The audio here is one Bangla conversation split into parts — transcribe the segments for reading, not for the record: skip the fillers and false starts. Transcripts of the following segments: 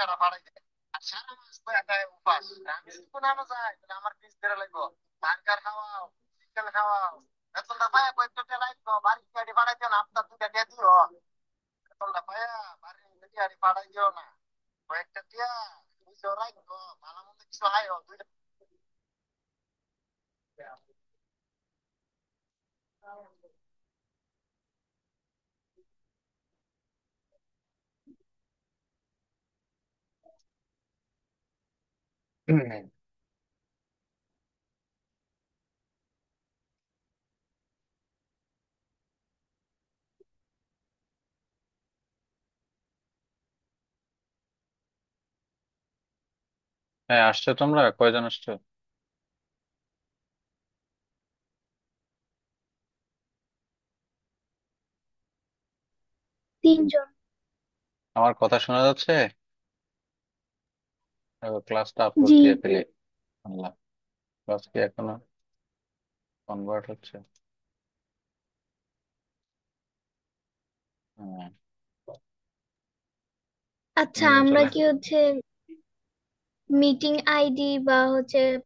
টাকাটা পাঠাই দেয়। আর সারা মাস তো একাই উপাস, আমি যদি বানানো যায় তাহলে আমার পিস ধরে লাগবো। বার্গার খাওয়াও, চিকেন খাওয়াও, বেতনটা পায় কয়েকটা টাকা লাগবো, বাড়ি গাড়ি পাঠাই দিও না, আপনার দুটা দিয়ে দিও। বেতনটা পায় বাড়ি গাড়ি পাঠাই দিও না, কয়েকটা দিয়া বুঝো রাখবো, ভালো মন্দ কিছু আয়ো দুইটা। হুম। হ্যাঁ, আসছো তোমরা কয়জন আসছো? 3 জন। আমার কথা শোনা যাচ্ছে? ক্লাসটা আপলোড জি। দিয়ে ফেলে আল্লাহ, ক্লাস কি এখনো কনভার্ট হচ্ছে? হ্যাঁ, আচ্ছা, নিয়ে আমরা চলে। কি মিটিং আইডি বা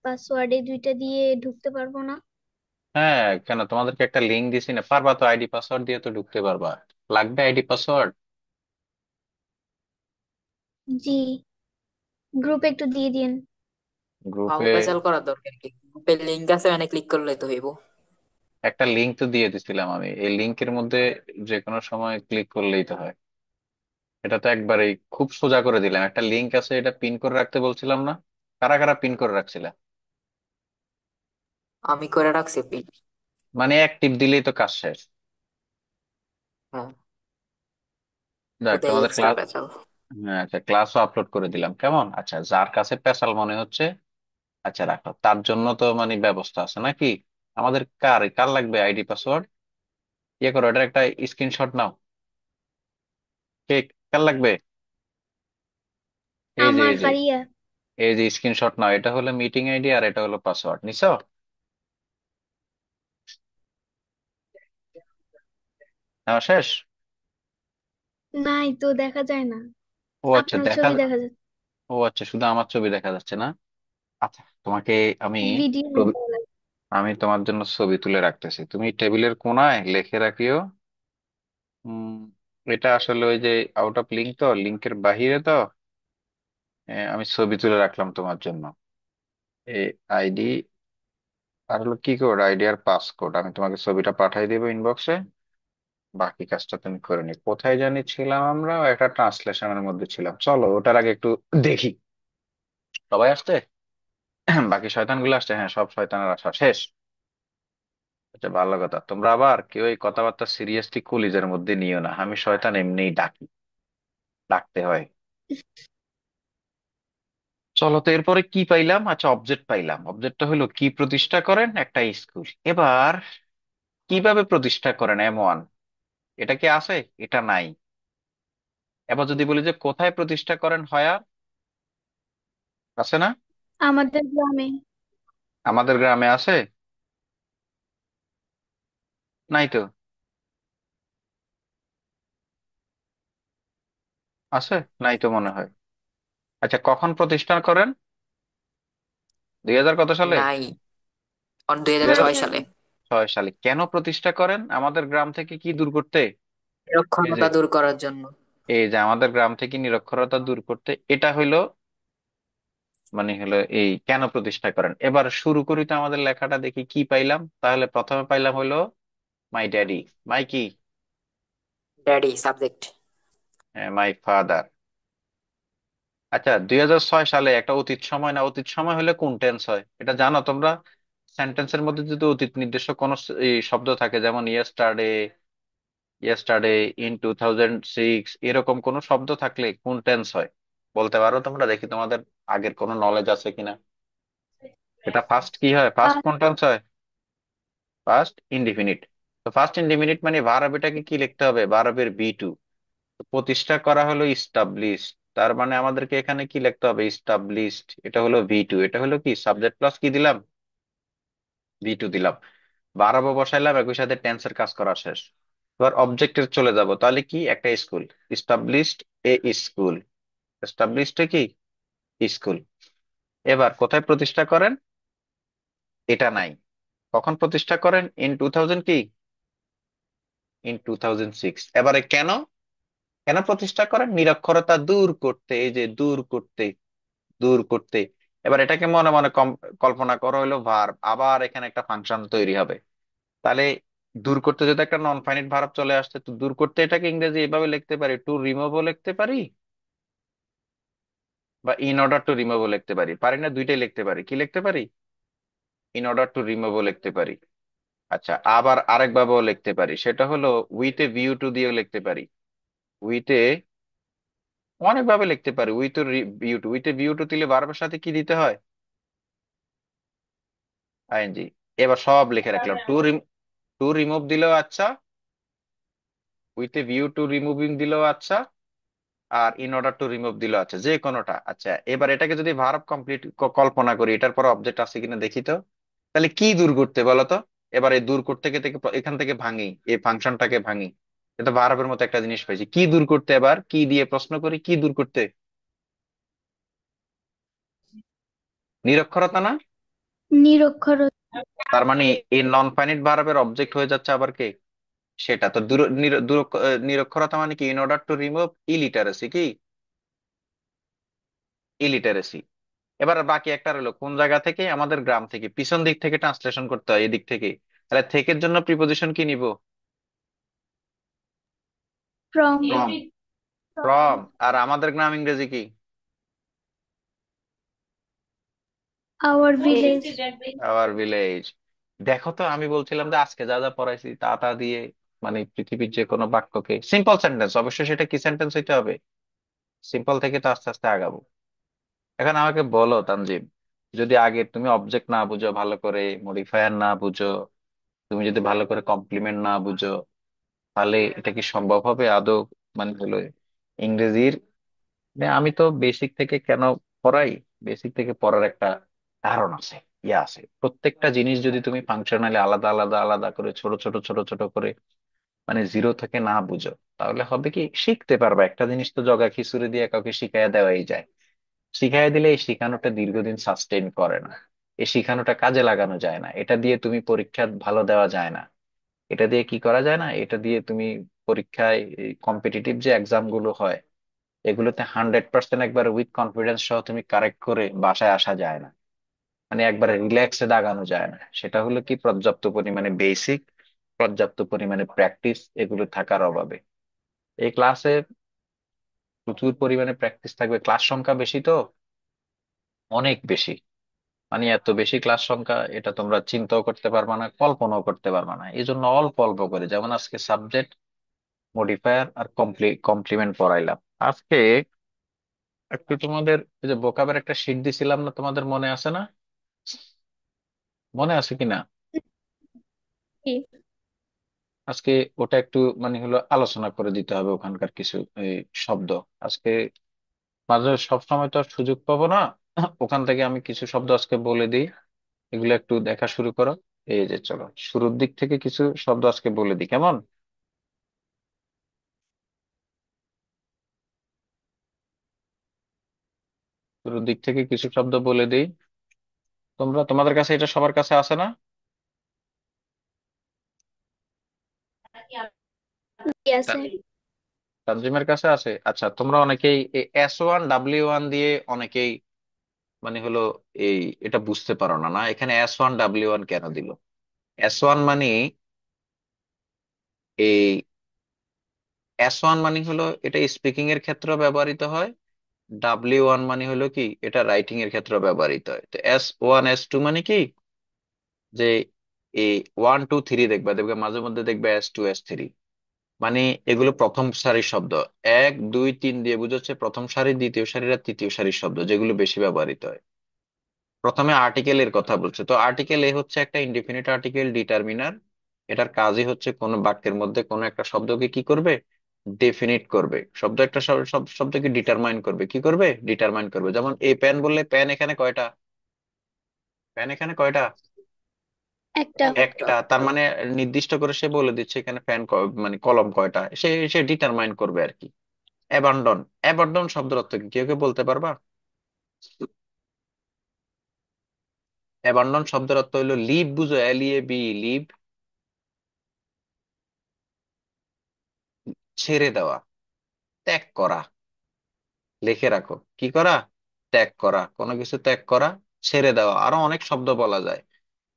পাসওয়ার্ডে দুইটা দিয়ে ঢুকতে পারবো না? হ্যাঁ, কেন তোমাদেরকে একটা লিঙ্ক দিছি না? পারবা তো, আইডি পাসওয়ার্ড দিয়ে তো ঢুকতে পারবা। লাগবে আইডি পাসওয়ার্ড? জি, গ্রুপে একটু দিয়ে দিন। গ্রুপে ফাউল করার দরকার কি? গ্রুপের লিংক আছে, মানে ক্লিক করলে তো হইব। একটা লিঙ্ক তো দিয়ে দিছিলাম আমি, এই লিঙ্কের মধ্যে যে কোনো সময় ক্লিক করলেই তো হয়। এটা তো একবারেই খুব সোজা করে দিলাম, একটা লিঙ্ক আছে, এটা পিন করে রাখতে বলছিলাম না? কারা কারা পিন করে রাখছিলাম? আমি করে রাখছি পিন। মানে এক টিপ দিলেই তো কাজ শেষ। হ্যাঁ, দেখ ওটাই তোমাদের এক্সট্রা ক্লাস। পেঁচাল। হ্যাঁ, আচ্ছা, ক্লাসও আপলোড করে দিলাম, কেমন? আচ্ছা, যার কাছে পেশাল মনে হচ্ছে, আচ্ছা রাখো, তার জন্য তো মানে ব্যবস্থা আছে নাকি? আমাদের কার কার লাগবে আইডি পাসওয়ার্ড? ইয়ে করো, এটার একটা স্ক্রিনশট নাও। কে, কার লাগবে? এই যে আমার এই যে ফারিয়া। এই যে স্ক্রিনশট নাও, এটা হলো মিটিং আইডি আর এটা হলো পাসওয়ার্ড, নিছো? নেওয়া শেষ? নাই তো, দেখা যায় না। ও আচ্ছা, আপনার দেখা। ছবি দেখা যাচ্ছে। ও আচ্ছা, শুধু আমার ছবি দেখা যাচ্ছে না? আচ্ছা, তোমাকে আমি ভিডিও ছবি- দেওয়া লাগবে। আমি তোমার জন্য ছবি তুলে রাখতেছি, তুমি টেবিলের কোনায় লিখে রাখিও। উম, এটা আসলে ওই যে আউট অফ লিঙ্ক, তো লিঙ্কের বাহিরে তো। আমি ছবি তুলে রাখলাম তোমার জন্য। এই আইডি আর হলো কি কোড, আইডি আর পাসকোড, আমি তোমাকে ছবিটা পাঠিয়ে দেবো ইনবক্সে। বাকি কাজটা তুমি করে নি। কোথায় জানি ছিলাম আমরা? একটা ট্রান্সলেশনের মধ্যে ছিলাম, চলো ওটার আগে একটু দেখি। সবাই আসছে? বাকি শয়তানগুলো আসছে? হ্যাঁ, সব শয়তানের আসা শেষ। আচ্ছা, ভালো কথা, তোমরা আবার কেউ এই কথাবার্তা সিরিয়াসলি কলিজের মধ্যে নিও না, আমি শয়তান এমনিই ডাকি, ডাকতে হয়। চলো তো, এরপরে কি পাইলাম? আচ্ছা, অবজেক্ট পাইলাম। অবজেক্টটা হলো কি প্রতিষ্ঠা করেন একটা স্কুল। এবার কিভাবে প্রতিষ্ঠা করেন M1? এটা কি আছে? এটা নাই। এবার যদি বলি যে কোথায় প্রতিষ্ঠা করেন হয়, আর আছে না? আমাদের গ্রামে। আমাদের গ্রামে আছে? নাই তো। আছে? নাই তো মনে হয়। আচ্ছা, কখন প্রতিষ্ঠা করেন? 2000 কত সালে? নাই, দুই হাজার 2006 ছয় সালে। সালে। কেন প্রতিষ্ঠা করেন? আমাদের গ্রাম থেকে কি দূর করতে? এই যে নিরক্ষরতা দূর করার জন্য। আমাদের গ্রাম থেকে নিরক্ষরতা দূর করতে, এটা হইলো মানে হলো এই কেন প্রতিষ্ঠা করেন। এবার শুরু করি তো আমাদের লেখাটা, দেখি কি পাইলাম। তাহলে প্রথমে পাইলাম হলো মাই ড্যাডি। মাই কি? Daddy subject. My father. আচ্ছা, 2006 সালে একটা অতীত সময় না? অতীত সময় হলে কোন টেন্স হয় এটা জানো তোমরা? সেন্টেন্সের মধ্যে যদি অতীত নির্দেশক কোনো এই শব্দ থাকে, যেমন ইয়েস্টারডে, ইয়েস্টারডে, ইন 2006, এরকম কোন শব্দ থাকলে কোন টেন্স হয়? বলতে পারো তোমরা? দেখি তোমাদের আগের কোনো নলেজ আছে কিনা। এটা ফার্স্ট কি হয়? ফার্স্ট আর কোন টেন্স হয়? First indefinite. তো ফার্স্ট ইনডিফিনিট মানে ভার্ব, এটাকে কি লিখতে হবে? ভার্বের V2। প্রতিষ্ঠা করা হলো ইস্টাবলিশড, তার মানে আমাদেরকে এখানে কি লিখতে হবে? ইস্টাবলিশড। এটা হলো V2, এটা হলো কি সাবজেক্ট প্লাস কি দিলাম? V2 দিলাম। বাড়াবো বসাইলাম, একই সাথে টেন্সের কাজ করা শেষ। এবার অবজেক্টের চলে যাব, তাহলে কি? একটা স্কুল, ইস্টাবলিশড এ স্কুল। এস্টাবলিশড কি স্কুল। এবার কোথায় প্রতিষ্ঠা করেন, এটা নাই। কখন প্রতিষ্ঠা করেন? ইন 2000 কি, ইন 2006। এবারে কেন, কেন প্রতিষ্ঠা করেন? নিরক্ষরতা দূর করতে, এই যে দূর করতে, দূর করতে। এবার এটাকে মনে মনে কল্পনা করা হলো ভার্ব, আবার এখানে একটা ফাংশন তৈরি হবে। তাহলে দূর করতে যদি একটা নন ফাইনাইট ভার্ব চলে আসছে, তো দূর করতে এটাকে ইংরেজি এভাবে লিখতে পারি, টু রিমুভও লিখতে পারি, বা ইন অর্ডার টু রিমুভও লিখতে পারি। পারি না? দুইটাই লিখতে পারি। কি লিখতে পারি? ইন অর্ডার টু রিমুভও লিখতে পারি। আচ্ছা, আবার আরেক ভাবেও লিখতে পারি, সেটা হলো উইথ এ ভিউ টু দিয়েও লিখতে পারি। উইথ এ, অনেক ভাবে লিখতে পারি। With view to, with a view to দিলে ভার্বের সাথে কি দিতে হয়? আইএনজি। এবার সব লিখে রাখলাম। টু রিমুভ দিলেও আচ্ছা, with a view to removing দিলেও আচ্ছা, আর ইন অর্ডার টু রিমুভ দিলেও আচ্ছা, যে কোনোটা আচ্ছা। এবার এটাকে যদি ভার্ব কমপ্লিট কল্পনা করি, এটার পর অবজেক্ট আছে কিনা দেখি তো। তাহলে কি দূর করতে বলো তো? এবার এই দূর করতে থেকে থেকে এখান থেকে ভাঙি, এই ফাংশনটাকে ভাঙি, এটা ভার্বের মতো একটা জিনিস পাইছি। কি দূর করতে? এবার কি দিয়ে প্রশ্ন করি, কি দূর করতে? নিরক্ষরতা না? নিরক্ষরতা। তার মানে এই নন ফাইনাইট ভার্বের অবজেক্ট হয়ে যাচ্ছে আবার কে? সেটা তো নিরক্ষরতা মানে কি? In order to remove illiteracy, কি ইলিটারেসি। এবার বাকি একটা রইলো কোন জায়গা থেকে? আমাদের গ্রাম থেকে, পিছন দিক থেকে ট্রান্সলেশন করতে হয়, এদিক থেকে। তাহলে থেকের জন্য প্রিপোজিশন কি নিব? ফ্রম। ফ্রম। ফ্রম। আর আমাদের গ্রাম ইংরেজি কি? Our village. Our village. দেখো তো, আমি বলছিলাম যে আজকে যা যা পড়াইছি তা তা দিয়ে মানে পৃথিবীর যে কোনো বাক্যকে সিম্পল সেন্টেন্স, অবশ্যই সেটা কি সেন্টেন্স হইতে হবে? সিম্পল থেকে তো আস্তে আস্তে আগাবো। এখন আমাকে বলো তানজিম, যদি আগে তুমি অবজেক্ট না বুঝো ভালো করে, মডিফায়ার না বুঝো, তুমি যদি ভালো করে কমপ্লিমেন্ট না বুঝো, তাহলে এটা কি সম্ভব হবে আদৌ? মানে হলো ইংরেজির, মানে আমি তো বেসিক থেকে কেন পড়াই, বেসিক থেকে পড়ার একটা কারণ আছে, ইয়ে আছে। প্রত্যেকটা জিনিস যদি তুমি ফাংশনালি আলাদা আলাদা আলাদা করে ছোট ছোট ছোট ছোট করে মানে জিরো থেকে না বুঝো, তাহলে হবে কি, শিখতে পারবে। একটা জিনিস তো জগা খিচুড়ি দিয়ে কাউকে শিখাইয়া দেওয়াই যায়। শিখাইয়া দিলে এই শিখানোটা দীর্ঘদিন সাস্টেইন করে না, এই শিখানোটা কাজে লাগানো যায় না, এটা দিয়ে তুমি পরীক্ষা ভালো দেওয়া যায় না। এটা দিয়ে কি করা যায় না, এটা দিয়ে তুমি পরীক্ষায় কম্পিটিটিভ যে এক্সাম গুলো হয়, এগুলোতে 100% একবার উইথ কনফিডেন্স সহ তুমি কারেক্ট করে বাসায় আসা যায় না। মানে একবারে রিল্যাক্সে দাগানো যায় না। সেটা হলো কি, পর্যাপ্ত পরিমাণে বেসিক, পর্যাপ্ত পরিমাণে প্র্যাকটিস এগুলো থাকার অভাবে। এই ক্লাসে প্রচুর পরিমাণে প্র্যাকটিস থাকবে, ক্লাস সংখ্যা বেশি তো, অনেক বেশি। মানে এত বেশি ক্লাস সংখ্যা, এটা তোমরা চিন্তাও করতে পারবা না, কল্পনাও করতে পারবা না। এই জন্য অল্প অল্প করে, যেমন আজকে সাবজেক্ট, মডিফায়ার আর কমপ্লিমেন্ট পড়াইলাম। আজকে একটু তোমাদের ওই যে ভোকাবের একটা শীট দিছিলাম না, তোমাদের মনে আছে না? মনে আছে কিনা? কি? আজকে ওটা একটু মানে হলো আলোচনা করে দিতে হবে, ওখানকার কিছু এই শব্দ। আজকে মাঝে সব সময় তো আর সুযোগ পাবো না, ওখান থেকে আমি কিছু শব্দ আজকে বলে দিই, এগুলো একটু দেখা শুরু করো। এই যে চলো শুরুর দিক থেকে কিছু শব্দ আজকে বলে দিই, কেমন? শুরুর দিক থেকে কিছু শব্দ বলে দিই। তোমাদের কাছে এটা সবার কাছে আছে না? কি আছে? তানজিমের কাছে আছে? আচ্ছা, তোমরা অনেকেই S1W1 দিয়ে অনেকেই মানে হলো এই এটা বুঝতে পারো না, না এখানে S1W1 কেন দিল? S1 মানে এই S1 মানে হলো এটা স্পিকিং এর ক্ষেত্রে ব্যবহৃত হয়। W1 মানে হলো কি, এটা রাইটিং এর ক্ষেত্রে ব্যবহৃত হয়। তো S1 S2 মানে কি, যে এই 1 2 3 দেখবা দেখবে মাঝে মধ্যে দেখবে S2 S3, মানে এগুলো প্রথম সারির শব্দ। 1 2 3 দিয়ে বুঝাচ্ছে প্রথম সারি, দ্বিতীয় সারি আর তৃতীয় সারির শব্দ, যেগুলো বেশি ব্যবহৃত হয়। প্রথমে আর্টিকেল এর কথা বলছে, তো আর্টিকেল এ হচ্ছে একটা ইনডিফিনিট আর্টিকেল ডিটারমিনার। এটার কাজই হচ্ছে কোন বাক্যের মধ্যে কোন একটা শব্দকে কি করবে, ডেফিনিট করবে। শব্দ একটা সব শব্দকে ডিটারমাইন করবে, কি করবে, ডিটারমাইন করবে। যেমন এই প্যান বললে প্যান এখানে কয়টা, প্যান এখানে কয়টা? একটা। একটা। তার মানে নির্দিষ্ট করে সে বলে দিচ্ছে এখানে মানে কলম কয়টা, সে সে ডিটারমাইন করবে আর কি। অ্যাবান্ডন। অ্যাবান্ডন শব্দের অর্থ কি, কেউ কেউ বলতে পারবা? অ্যাবান্ডন শব্দের অর্থ হলো লিভ, বুঝো? LEAV, লিভ, ছেড়ে দেওয়া, ত্যাগ করা। লিখে রাখো, কি করা? ত্যাগ করা, কোনো কিছু ত্যাগ করা, ছেড়ে দেওয়া। আরো অনেক শব্দ বলা যায়।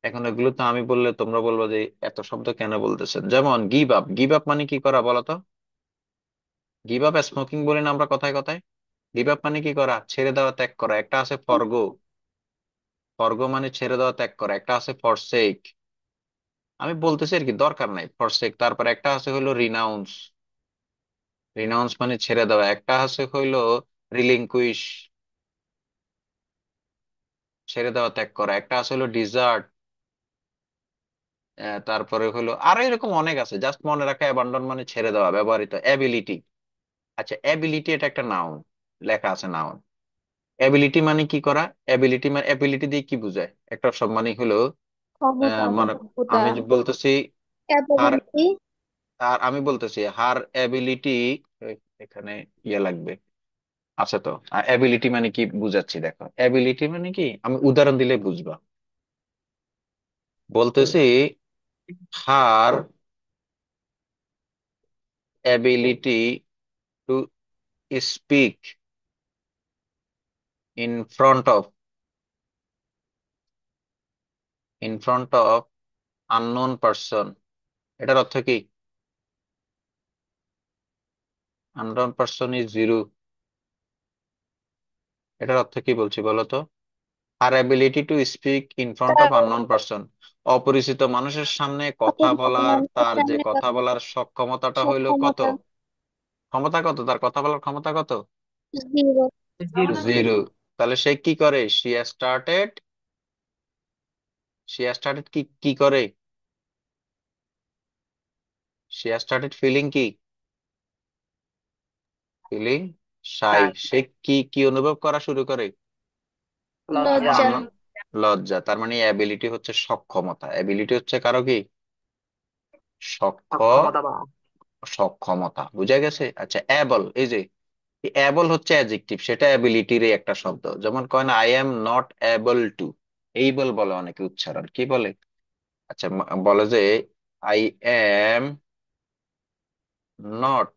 এখন এগুলো তো আমি বললে তোমরা বলবো যে এত শব্দ কেন বলতেছেন। যেমন গিভ আপ। গিভ আপ মানে কি করা বলো তো? গিভ আপ স্মোকিং বলি না আমরা কথায় কথায়? গিভ আপ মানে কি করা? ছেড়ে দেওয়া, ত্যাগ করা। একটা আছে ফরগো। ফরগো মানে ছেড়ে দেওয়া, ত্যাগ করা। একটা আছে ফরসেক, আমি বলতেছি আর কি, দরকার নাই ফরসেক। তারপর একটা আছে হইলো রিনাউন্স। রিনাউন্স মানে ছেড়ে দেওয়া। একটা আছে হইলো রিলিঙ্কুইশ, ছেড়ে দেওয়া, ত্যাগ করা। একটা আছে হলো ডিজার্ট। তারপরে হলো আরো এরকম অনেক আছে, জাস্ট মনে রাখা অ্যাবান্ডন মানে ছেড়ে দেওয়া। ব্যবহৃত অ্যাবিলিটি। আচ্ছা, অ্যাবিলিটি এটা একটা নাউন, লেখা আছে নাউন। অ্যাবিলিটি মানে কি করা? অ্যাবিলিটি মানে, অ্যাবিলিটি দিয়ে কি বোঝায়? একটা সব মানে হলো ক্ষমতা, মানে, দক্ষতা, আমি যে বলতেছি হার, ক্যাপাবিলিটি। আর আমি বলতেছি হার অ্যাবিলিটি, এখানে ইয়ে লাগবে। আচ্ছা, তো অ্যাবিলিটি মানে কি বুঝাচ্ছি দেখো। অ্যাবিলিটি মানে কি, আমি উদাহরণ দিলে বুঝবা। বলতেছি her ability to speak in front of, in front of unknown person. এটার অর্থ কি? Unknown person is zero. এটার অর্থ কি বলছি বলো তো? আর ability to speak in front of তার আননোন পারসন, অপরিচিত মানুষের সামনে কথা অপরিচিত বলার, মানুষের তার যে সামনে কথা বলার সক্ষমতাটা হইলো কত? সক্ষমতা ক্ষমতা কত, তার কথা বলার ক্ষমতা কত? 0। জিরো। জিরো। তাহলে সে কি করে? সি স্টার্টেড কি কি করে? সি স্টার্টেড ফিলিং কি? ফিলিং শাই। তাই। সে কি কি অনুভব করা শুরু করে? লজ্জা। লজ্জা। আননোন, লজ্জা। তার মানে অ্যাবিলিটি হচ্ছে সক্ষমতা। অ্যাবিলিটি হচ্ছে কারো কি? সক্ষ, অক্ষমতা বা। সক্ষমতা। বুঝা গেছে? আচ্ছা, অ্যাবল, এই যে অ্যাবল হচ্ছে অ্যাডজেক্টিভ, সেটা অ্যাবিলিটির একটা শব্দ। যেমন কয় না, I am not able to. Able বলে অনেকে উচ্চারণ, কি বলে? আচ্ছা, বলে যে I am not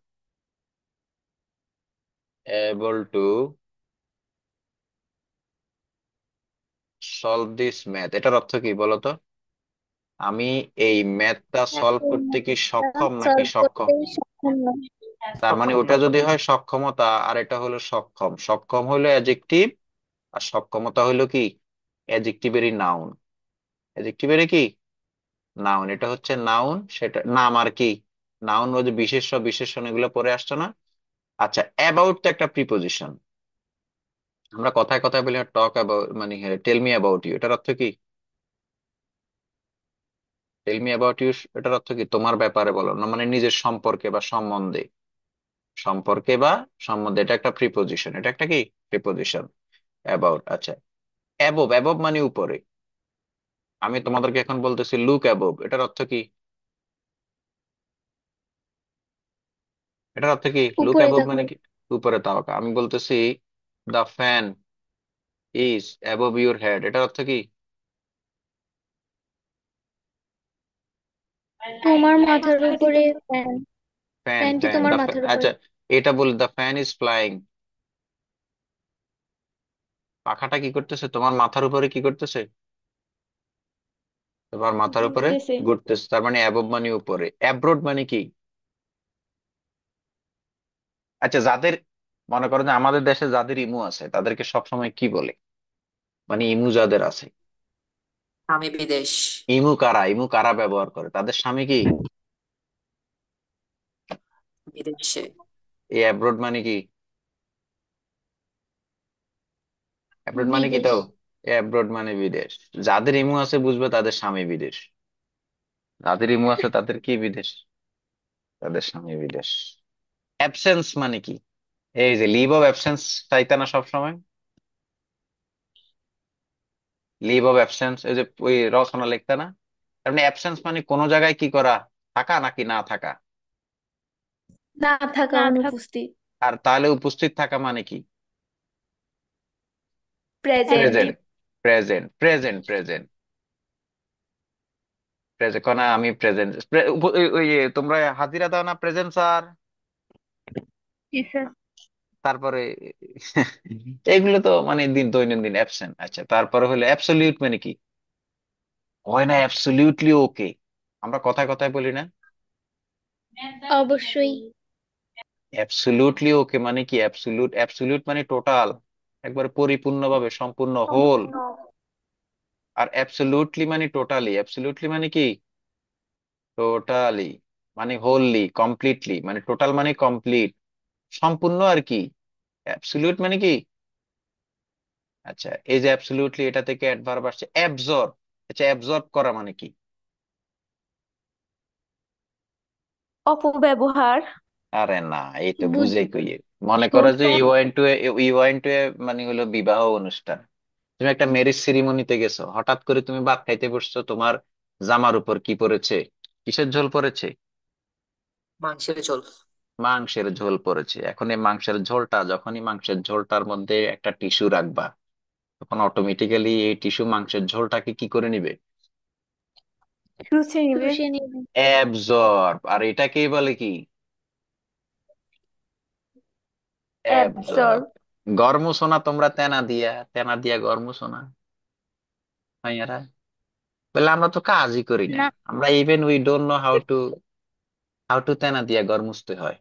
able to solve this math. এটার অর্থ কি বলতো? আমি এই ম্যাথটা সলভ করতে কি সক্ষম নাকি সলভ সক্ষম? করতে সক্ষম নয়। তার মানে সক্ষম ওটা নয়। যদি হয় সক্ষমতা, আর এটা হলো সক্ষম। সক্ষম হলো অ্যাডজেক্টিভ, আর সক্ষমতা হলো কি? অ্যাডজেক্টিভেরই নাউন। অ্যাডজেক্টিভেরই কি? নাউন। এটা হচ্ছে নাউন, সেটা নাম আর কি। নাউন ওই যে বিশেষ্য বিশেষণ এগুলো পরে আসছে না? আচ্ছা, অ্যাবাউট তো একটা প্রিপোজিশন। আমরা কথায় কথায় বলি টক অ্যাবাউট, মানে টেল মি অ্যাবাউট ইউ। এটার অর্থ কি? টেল মি অ্যাবাউট ইউ, এটার অর্থ কি? তোমার ব্যাপারে বলো না, মানে নিজের সম্পর্কে বা সম্বন্ধে। সম্পর্কে বা সম্বন্ধে, এটা একটা প্রিপোজিশন। এটা একটা কি? Preposition, about. আচ্ছা, অ্যাবভ। অ্যাবভ মানে উপরে। আমি তোমাদেরকে এখন বলতেছি লুক অ্যাবভ। এটার অর্থ কি? এটার অর্থ কি? লুক উপরে অ্যাবভ তাকাও। মানে কি? উপরে তাওকা। আমি বলতেছি the fan is above your head. এটার অর্থ কি? তোমার মাথার উপরে ফ্যান। ফ্যান, ফ্যানটি ফ্যান তোমার দ্য, মাথার উপরে। আচ্ছা, এটা বলি দ্য ফ্যান ইজ ফ্লাইং। পাখাটা কি করতেছে? তোমার মাথার উপরে কি করতেছে? তোমার মাথার উপরে ঘুরতেছে। ঘুরতেছে। তার মানে অ্যাবভ মানে উপরে। অ্যাব্রোড মানে কি? আচ্ছা, যাদের, মনে করো যে আমাদের দেশে যাদের ইমু আছে তাদেরকে সবসময় কি বলে? মানে ইমু যাদের আছে, স্বামী বিদেশ। ইমু কারা, ইমু কারা ব্যবহার করে? তাদের স্বামী কি? বিদেশে। এই অ্যাব্রোড মানে কি? অ্যাব্রোড মানে কি বিদেশ। তো? অ্যাব্রোড মানে বিদেশ। যাদের ইমু আছে বুঝবে তাদের স্বামী বিদেশ। যাদের ইমু আছে তাদের কি বিদেশ? তাদের স্বামী বিদেশ। অ্যাবসেন্স মানে কি? এই যে লিভ অফ অ্যাবসেন্স চাইতে না সবসময়, লিভ অফ অ্যাবসেন্স, এই যে ওই রচনা লিখতে না? তার মানে অ্যাবসেন্স মানে কোন জায়গায় কি করা, থাকা নাকি না থাকা? না থাকা, অনুপস্থিত। আর তাহলে উপস্থিত থাকা মানে কি? Present. Present. Present present present present কোন আমি প্রেজেন্ট। ওই তোমরা হাজিরা দাও না, প্রেজেন্ট স্যার। জি স্যার। তারপরে এগুলো তো মানে দিন দৈনন্দিন অ্যাবসেন্ট। আচ্ছা, তারপরে হলো অ্যাবসলিউট মানে কি? হয় না অ্যাবসলিউটলি ওকে, আমরা কথায় কথায় বলি না? অবশ্যই। অ্যাবসলিউটলি ওকে মানে কি? অ্যাবসলিউট, অ্যাবসলিউট মানে টোটাল, একবারে পরিপূর্ণভাবে, সম্পূর্ণ হোল। সম্পূর্ণ। আর অ্যাবসলিউটলি মানে টোটালি। অ্যাবসলিউটলি মানে কি? টোটালি মানে হোললি, কমপ্লিটলি মানে টোটাল মানে কমপ্লিট, সম্পূর্ণ আর কি। অ্যাবসলিউট মানে কি? আচ্ছা, এই যে অ্যাবসলিউটলি, এটা থেকে অ্যাডভার্ব আসছে অ্যাবজর্ব। আচ্ছা, অ্যাবজর্ব করা মানে কি? অপব্যবহার। আরে না, এই তো বুঝ বুঝে কই। মনে করো যে শোষণ। ইউ ওয়েন্ট টু মানে হলো বিবাহ অনুষ্ঠান। তুমি একটা ম্যারেজ সেরিমনিতে গেছো, হঠাৎ করে তুমি ভাত খাইতে বসছো, তোমার জামার উপর কি পড়েছে? কিসের ঝোল পড়েছে? মাংসের ঝোল। মাংসের ঝোল পড়েছে। এখন এই মাংসের ঝোলটা, যখনই মাংসের ঝোলটার মধ্যে একটা টিস্যু রাখবা, তখন অটোমেটিক্যালি এই টিস্যু মাংসের ঝোলটাকে কি করে নিবে? শুষে নিবে। শুষে নেবে। অ্যাবজর্ব। আর এটাকেই বলে কি? অ্যাবসর্ব। অ্যাবজর্ব। গরম সোনা তোমরা তেনা দিয়া, তেনা দিয়া গরম সোনা ভাইয়ারা, বলে আমরা তো কাজই করি না, না। আমরা even we don't know how to তেনা দিয়া ঘর মুছতে হয়।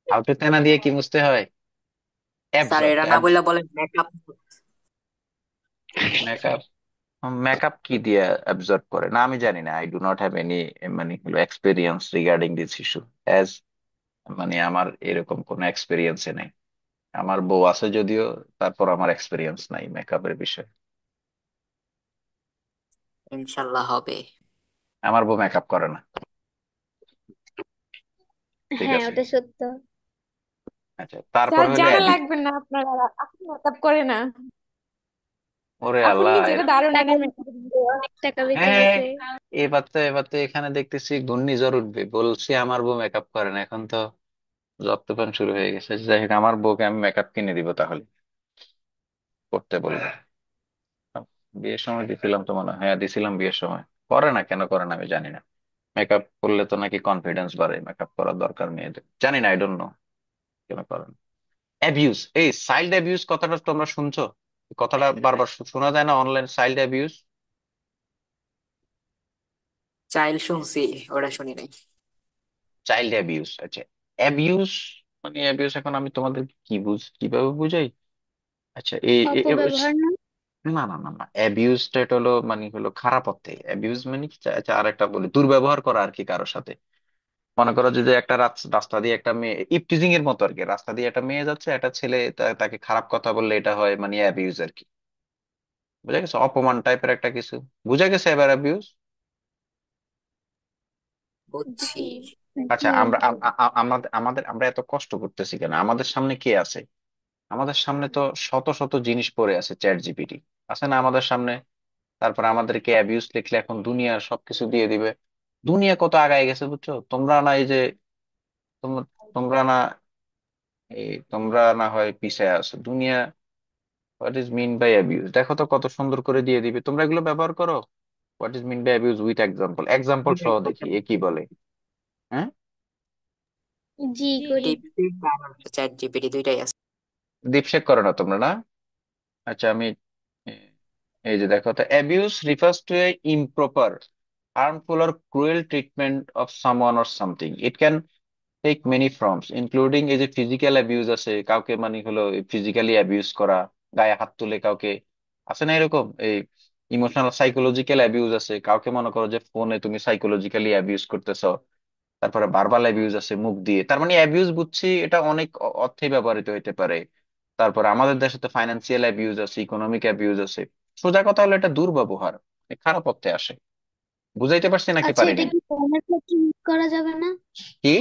হাউ টু তেনা দিয়ে কি মুছতে হয়? Sir absorb. এটা না বললে বলেন মেকআপ। মেকআপ। মেকআপ কি দিয়ে অ্যাবজর্ব করে না আমি জানি না। I do not have any মানে হলো experience regarding this issue, as মানে আমার এরকম কোনো এক্সপিরিয়েন্স নেই। আমার বউ আছে যদিও, তারপর আমার এক্সপিরিয়েন্স নাই মেকআপের বিষয়ে। ইনশাল্লাহ হবে। আমার বউ মেকআপ করে না। ঠিক হ্যাঁ, আছে। ওটা সত্য। আচ্ছা, তারপর স্যার হলো জানা লাগবে না আপনার, আপনি মেকআপ করে না। ওরে আপনি আল্লাহ নিজেকে দারুণ টাকা এনে বেঁচে গেছে, অনেক টাকা বেঁচে হ্যাঁ, গেছে। এবার তো এখানে দেখতেছি ঘূর্ণিঝড় উঠবে। বলছি আমার বউ মেকআপ করে না, এখন তো রক্তপান শুরু হয়ে গেছে। যাই হোক, আমার বউকে আমি মেকআপ কিনে দিব তাহলে, করতে বলবো। বিয়ের সময় দিছিলাম তো মনে হয়, হ্যাঁ দিছিলাম বিয়ের সময়। করে না, কেন করে না আমি জানি না। মেকআপ করলে তো নাকি কনফিডেন্স বাড়ে, মেকআপ করার দরকার মেয়েদের, জানি না, আই ডোন্ট নো কেন করে না। অ্যাবিউজ, এই চাইল্ড অ্যাবিউজ কথাটা তোমরা শুনছো? এই কথাটা বারবার শোনা যায় না অনলাইন, চাইল্ড অ্যাবিউজ। চাইল্ড শুনছি, ওটা শুনি নাই। চাইল্ড অ্যাবিউজ, আচ্ছা। অ্যাবিউজ মানে অ্যাবিউজ, এখন আমি তোমাদের কিভাবে বুঝাই? আচ্ছা, অপব্যবহার না। না না না না, অ্যাবিউজটা এটা হলো মানে হলো খারাপ অর্থে। অ্যাবিউজ মানে কি? আচ্ছা, আর একটা বলি, দুর্ব্যবহার করা আর কি কারোর সাথে। মনে করো যদি একটা রাস্তা দিয়ে একটা মেয়ে, ইপটিজিং এর মতো আর কি, রাস্তা দিয়ে একটা মেয়ে যাচ্ছে, একটা ছেলে তাকে খারাপ কথা বললে, এটা হয় মানে অ্যাবিউজ আর কি। বুঝা গেছে? অপমান টাইপের একটা কিছু। বুঝা গেছে এবার অ্যাবিউজ? বুঝছি। জি। আচ্ছা, জি। আমরা আমরা এত কষ্ট করতেছি কেন? আমাদের সামনে কে আছে? আমাদের সামনে তো শত শত জিনিস পড়ে আছে, চ্যাট জিপিটি আছে না আমাদের সামনে? তারপর আমাদেরকে অ্যাবিউজ লিখলে এখন দুনিয়ার সবকিছু দিয়ে দিবে। দুনিয়া কত আগায় গেছে বুঝছো তোমরা না? এই যে তোমরা না, তোমরা না হয় পিছিয়ে আছো দুনিয়া। What is mean by abuse দেখো তো কত সুন্দর করে দিয়ে দিবে, তোমরা এগুলো ব্যবহার করো। What is mean by abuse with example, example সহ দেখি এ কি বলে। হ্যাঁ, জি করি। ডিপসিক আর চ্যাট জিপিটি দুইটাই আছে। দীপশেক করো না তোমরা না? আচ্ছা, আমি এই যে দেখো তো, abuse refers to a improper, harmful or cruel treatment of someone or something. It can take many forms, including এই যে ফিজিক্যাল অ্যাবিউজ আছে, কাউকে মানে হলো ফিজিক্যালি অ্যাবিউজ করা, গায়ে হাত তুলে কাউকে, আছে না এরকম? এই ইমোশনাল সাইকোলজিক্যাল অ্যাবিউজ আছে, কাউকে মনে করো যে ফোনে তুমি সাইকোলজিক্যালি অ্যাবিউজ করতেছো। তারপরে ভার্বাল অ্যাবিউজ আছে, মুখ দিয়ে। তার মানে অ্যাবিউজ বুঝছি এটা অনেক অর্থে ব্যবহৃত হতে পারে। তারপরে আমাদের দেশে তো ফাইন্যান্সিয়াল অ্যাবিউজ আছে, ইকোনমিক অ্যাবিউজ আছে। সোজা কথা হলো এটা দুর্ব্যবহার, খারাপ অর্থে আসে। বুঝাইতে পারছি নাকি আচ্ছা, এটা পারিনি? কি ফোনের ক্ষেত্রে ইউজ করা যাবে না? কি?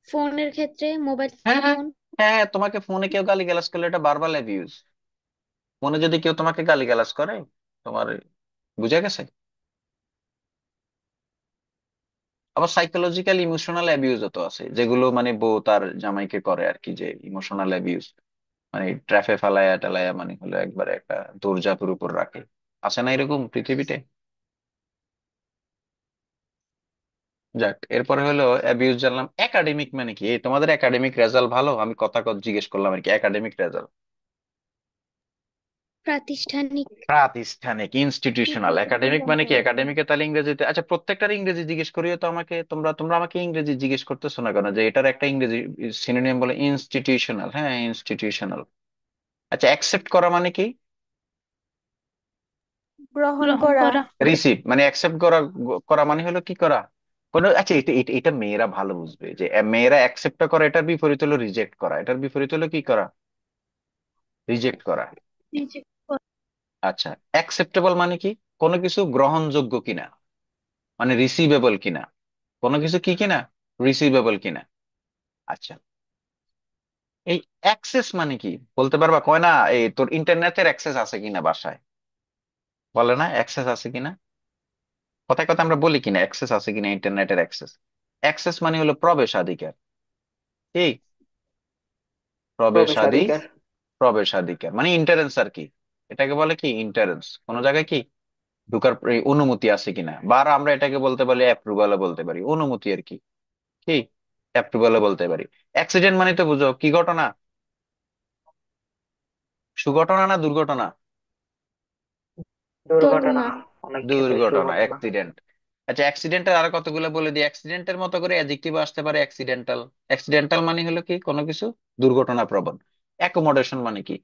ফোনের ক্ষেত্রে, মোবাইল হ্যাঁ হ্যাঁ ফোন। হ্যাঁ, তোমাকে ফোনে কেউ গালিগালাজ করলে এটা ভার্বাল অ্যাবিউজ। ফোনে যদি কেউ তোমাকে গালিগালাজ করে, তোমার, বুঝা গেছে? আবার সাইকোলজিক্যাল ইমোশনাল অ্যাবিউজও তো আছে, যেগুলো মানে বউ তার জামাইকে করে আর কি, যে ইমোশনাল অ্যাবিউজ, মানে ট্র্যাপে ফালায়া টালায়া মানে হলো একবারে একটা দৌড়ঝাঁপের উপর রাখে। আছে না এরকম পৃথিবীতে? যাক, এরপরে হলো অ্যাবিউজ জানলাম। একাডেমিক মানে কি? এই তোমাদের একাডেমিক রেজাল্ট ভালো, আমি কথা কথা জিজ্ঞেস করলাম আর কি। একাডেমিক রেজাল্ট, প্রাতিষ্ঠানিক। প্রাতিষ্ঠানিক, ইনস্টিটিউশনাল। একাডেমিক মানে কি? একাডেমিকে তাহলে ইংরেজিতে, আচ্ছা প্রত্যেকটার ইংরেজি জিজ্ঞেস করিও তো আমাকে। তোমরা তোমরা আমাকে ইংরেজি জিজ্ঞেস করতেছো না কেন? যে এটার একটা ইংরেজি সিনোনিম বলে ইনস্টিটিউশনাল। হ্যাঁ, ইনস্টিটিউশনাল। আচ্ছা, অ্যাকসেপ্ট করা মানে কি? গ্রহণ গ্রহণ করা। করা। রিসিভ মানে অ্যাকসেপ্ট করা। করা মানে হলো কি করা? কোন, আচ্ছা এটা এটা এটা মেয়েরা ভালো বুঝবে, যে মেয়েরা অ্যাকসেপ্ট করা, এটার বিপরীত হলো রিজেক্ট করা। এটার বিপরীত হলো কি করা? রিজেক্ট করা। রিজেক্ট করা। আচ্ছা, অ্যাকসেপ্টেবল মানে কি? কোনো কিছু গ্রহণযোগ্য কিনা, মানে রিসিভেবল কিনা। কোনো কিছু কি কিনা? রিসিভেবল কিনা। আচ্ছা, এই অ্যাক্সেস মানে কি বলতে পারবা? কয় না, এই তোর ইন্টারনেটের অ্যাক্সেস আছে কিনা বাসায়, বলে না অ্যাক্সেস আছে কিনা। কথায় কথা আমরা বলি কিনা অ্যাক্সেস আছে কিনা, ইন্টারনেটের অ্যাক্সেস। অ্যাক্সেস মানে হলো প্রবেশাধিকার। ঠিক, প্রবেশাধি, প্রবেশাধিকার। প্রবেশাধিকার মানে ইন্টারেন্স আর কি। এটাকে বলে কি? ইন্টারেন্স। কোন জায়গায় কি ঢুকার এই অনুমতি আছে কিনা, বা আর আমরা এটাকে বলতে পারি অ্যাপ্রুভালও বলতে পারি, অনুমতি আর কি। কি, অ্যাপ্রুভালও বলতে পারি। অ্যাক্সিডেন্ট মানে তো বুঝো কি ঘটনা? সুঘটনা না দুর্ঘটনা? দুর্ঘটনা। ঘটনা। অনেক ক্ষেত্রে দুর্ঘটনা, সুঘটনা। অ্যাক্সিডেন্ট। আচ্ছা, অ্যাক্সিডেন্টের আরো কতগুলো বলে দিই। অ্যাক্সিডেন্টের মতো করে অ্যাডজেক্টিভ আসতে পারে অ্যাক্সিডেন্টাল। অ্যাক্সিডেন্টাল মানে হলো কি? কোনো কিছু দুর্ঘটনা প্রবণ। অ্যাকোমোডেশন মানে কি?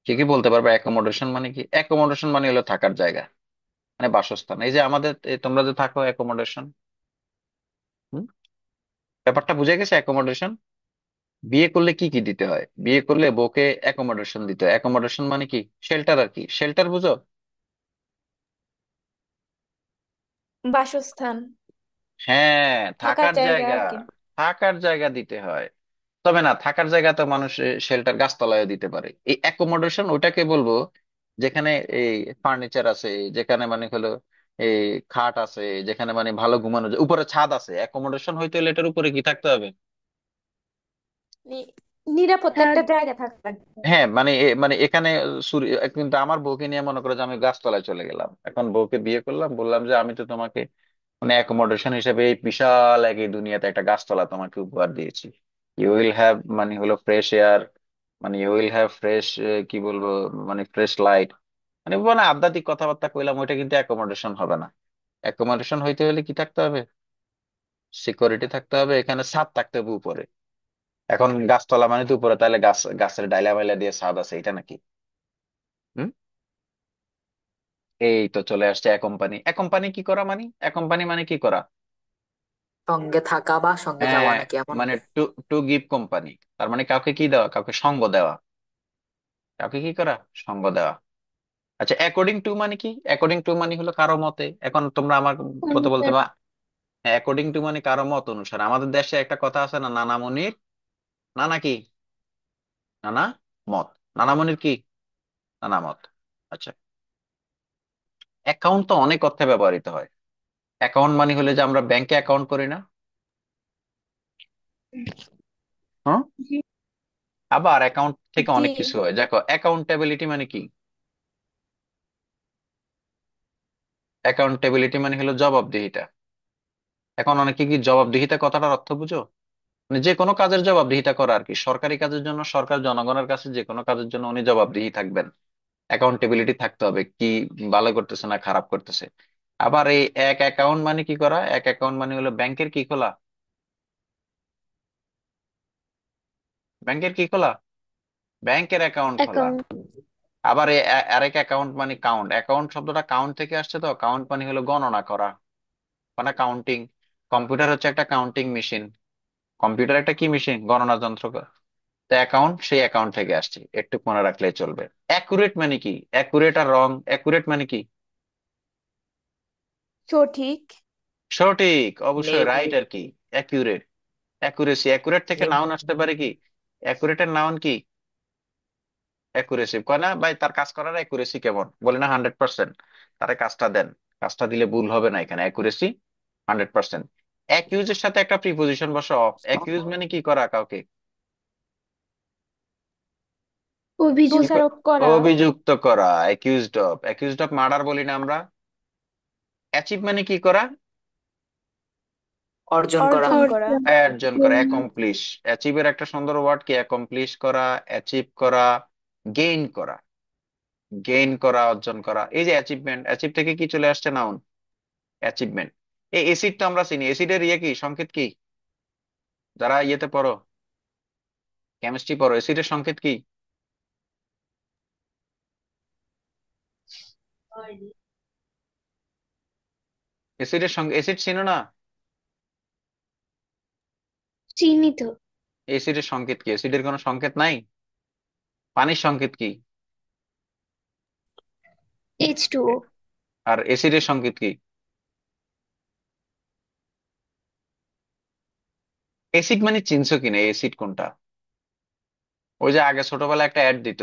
কি কি বলতে পারবে? অ্যাকোমোডেশন মানে কি? অ্যাকোমোডেশন মানে হলো থাকার জায়গা, মানে বাসস্থান। এই যে আমাদের তোমরা যে থাকো, অ্যাকোমোডেশন। ব্যাপারটা বুঝে গেছে? অ্যাকোমোডেশন। বিয়ে করলে কি কি দিতে হয়? বিয়ে করলে বউকে অ্যাকোমোডেশন দিতে হয়। অ্যাকোমোডেশন মানে কি? শেল্টার আর কি। শেল্টার বুঝো? বাসস্থান। হ্যাঁ, থাকার থাকার জায়গা জায়গা। আর কি। থাকার জায়গা দিতে হয়। তবে না, থাকার জায়গা তো মানুষ শেল্টার গাছতলায় দিতে পারে। এই অ্যাকোমোডেশন ওটাকে বলবো যেখানে এই ফার্নিচার আছে, যেখানে মানে হলো এই খাট আছে, যেখানে মানে ভালো ঘুমানো যায়, উপরে ছাদ আছে। অ্যাকোমোডেশন হইতে হলে এটার উপরে কি থাকতে হবে? নি- নিরাপত্তা ছাদ। একটা জায়গা থাকা লাগবে। হ্যাঁ, মানে মানে এখানে কিন্তু আমার বউকে নিয়ে মনে করো যে আমি গাছতলায় চলে গেলাম, এখন বউকে বিয়ে করলাম, বললাম যে আমি তো তোমাকে মানে অ্যাকোমোডেশন হিসেবে এই বিশাল এক এই দুনিয়াতে একটা গাছতলা তোমাকে উপহার দিয়েছি। ইউ উইল হ্যাভ মানে হলো ফ্রেশ এয়ার, মানে ইউ উইল হ্যাভ ফ্রেশ, কি বলবো, মানে ফ্রেশ লাইট, মানে মানে আধ্যাত্মিক কথাবার্তা কইলাম, ওইটা কিন্তু অ্যাকোমোডেশন হবে না। অ্যাকোমোডেশন হইতে হলে কি থাকতে হবে? সিকিউরিটি থাকতে হবে, এখানে ছাদ থাকতে হবে উপরে। এখন গাছতলা মানে তো উপরে, তাহলে গাছের ডাইলা মাইলা দিয়ে ছাদ আছে, এটা নাকি? হুম? এই তো চলে আসছে এক কোম্পানি। এক কোম্পানি কি করা মানে? এক কোম্পানি মানে কি করা? সঙ্গে থাকা বা সঙ্গে যাওয়া হ্যাঁ, নাকি এমন মানে কি? To to give company. তার মানে কাউকে কি দেওয়া? কাউকে সঙ্গ দেওয়া। কাউকে কি করা? সঙ্গ দেওয়া। আচ্ছা, অ্যাকর্ডিং টু মানে কি? অ্যাকর্ডিং টু মানে হলো কারো মতে। এখন তোমরা আমার মতে বলতে অনুসারে। পারো অ্যাকর্ডিং টু মানে কারো মত অনুসারে। আমাদের দেশে একটা কথা আছে না, নানামণির নানা কি? নানা মত। নানামণির কি? নানা মত। আচ্ছা, অ্যাকাউন্ট তো অনেক অর্থে ব্যবহৃত হয়। অ্যাকাউন্ট মানে হলে যে আমরা ব্যাংকে অ্যাকাউন্ট করি না? হ্যাঁ, জি। আবার অ্যাকাউন্ট থেকে জি। অনেক কিছু হয়। দেখো, অ্যাকাউন্টেবিলিটি মানে কি? অ্যাকাউন্টেবিলিটি মানে হলো জবাবদিহিতা। এখন অনেকে কি জবাবদিহিতা কথাটার অর্থ বুঝো? মানে যে কোনো কাজের জবাবদিহিতা করা আর কি। সরকারি কাজের জন্য সরকার জনগণের কাছে যে কোনো কাজের জন্য উনি জবাবদিহি থাকবেন। অ্যাকাউন্টেবিলিটি থাকতে হবে, কি ভালো করতেছে না খারাপ করতেছে। আবার এই এক অ্যাকাউন্ট মানে কি করা? এক অ্যাকাউন্ট মানে হলো ব্যাংকের কি খোলা? ব্যাংকের কি খোলা? ব্যাংকের অ্যাকাউন্ট খোলা। অ্যাকাউন্ট। আবার এই আরেক অ্যাকাউন্ট মানে কাউন্ট। অ্যাকাউন্ট শব্দটা কাউন্ট থেকে আসছে, তো কাউন্ট মানে হলো গণনা করা, মানে কাউন্টিং। কম্পিউটার হচ্ছে একটা কাউন্টিং মেশিন। কম্পিউটার একটা কি মেশিন? গণনা যন্ত্র। তো অ্যাকাউন্ট সেই অ্যাকাউন্ট থেকে আসছে, একটু মনে রাখলেই চলবে। অ্যাকুরেট মানে কি? অ্যাকুরেট আর রং। অ্যাকুরেট মানে কি? সঠিক। সঠিক, অবশ্যই রাইট নির্ভুল। আর কি। Accurate, accuracy. অ্যাকুরেট থেকে নাউন নির্ভুল। আসতে পারে কি? অ্যাকুরেটের নাউন কি? অ্যাকুরেসি। কয় না ভাই তার কাজ করার অ্যাকুরেসি কেমন, বলে না 100%, তারে কাজটা দেন, কাজটা দিলে ভুল হবে না, এখানে অ্যাকুরেসি 100%। অ্যাকিউজের সাথে একটা প্রিপোজিশন বসে অফ। অ্যাকিউজ মানে কি করা কাউকে, অভিযুক্ত। কি দোষারোপ করা, অভিযুক্ত করা। অ্যাকিউজড অফ মার্ডার বলি না আমরা। অ্যাচিভ মানে কি করা, অর্জন করা। অর্জন করা, অর্জন। অর্জন করা, অ্যাকমপ্লিশ। অ্যাচিভের একটা সুন্দর ওয়ার্ড কি, অ্যাকমপ্লিশ করা, অ্যাচিভ করা, গেইন করা। গেইন করা, অর্জন করা, এই যে অ্যাচিভমেন্ট। অ্যাচিভ থেকে কি চলে আসছে, নাউন, অ্যাচিভমেন্ট। এই এসিড তো আমরা চিনি, এসিডের ইয়ে কি, সংকেত কি, যারা ইয়েতে পড়ো, কেমিস্ট্রি পড়ো, এসিডের সংকেত কি? এসিডের সঙ্গে, এসিড চিনো না? চিনি তো। এসিডের সংকেত কি? এসিডের কোনো সংকেত নাই। পানির সংকেত কি? H2O। আর এসিডের সংকেত কি? এসিড মানে চিনছো কিনা, এসিড কোনটা? ওই যে আগে ছোটবেলায় একটা অ্যাড দিত,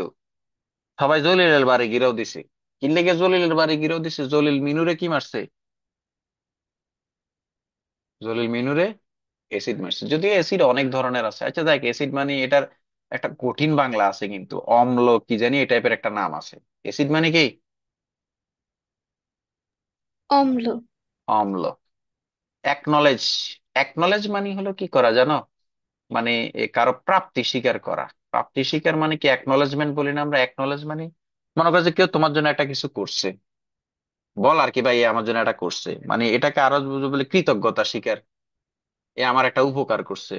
সবাই জলিলের বাড়ি গিরাও দিছে। কি লেগে জলিলের বাড়ি গিরাও দিছে? জলিল মিনুরে কি মারছে? জলিল মিনুরে এসিড মারছে। যদিও এসিড অনেক ধরনের আছে, আচ্ছা দেখ, এসিড মানে এটার একটা কঠিন বাংলা আছে কিন্তু, অম্ল কি জানি এই টাইপের একটা নাম আছে। এসিড মানে কি? অম্ল। অম্ল। অ্যাকনলেজ। অ্যাকনলেজ মানে হলো কি করা জানো, মানে কারো প্রাপ্তি স্বীকার করা। প্রাপ্তি স্বীকার মানে কি, অ্যাকনলেজমেন্ট বলি না আমরা। অ্যাকনলেজ মানে মনে করো যে কেউ তোমার জন্য একটা কিছু করছে, বল আর কি ভাই এ আমার জন্য এটা করছে, মানে এটাকে আরো বলে কৃতজ্ঞতা স্বীকার, এ আমার একটা উপকার করছে।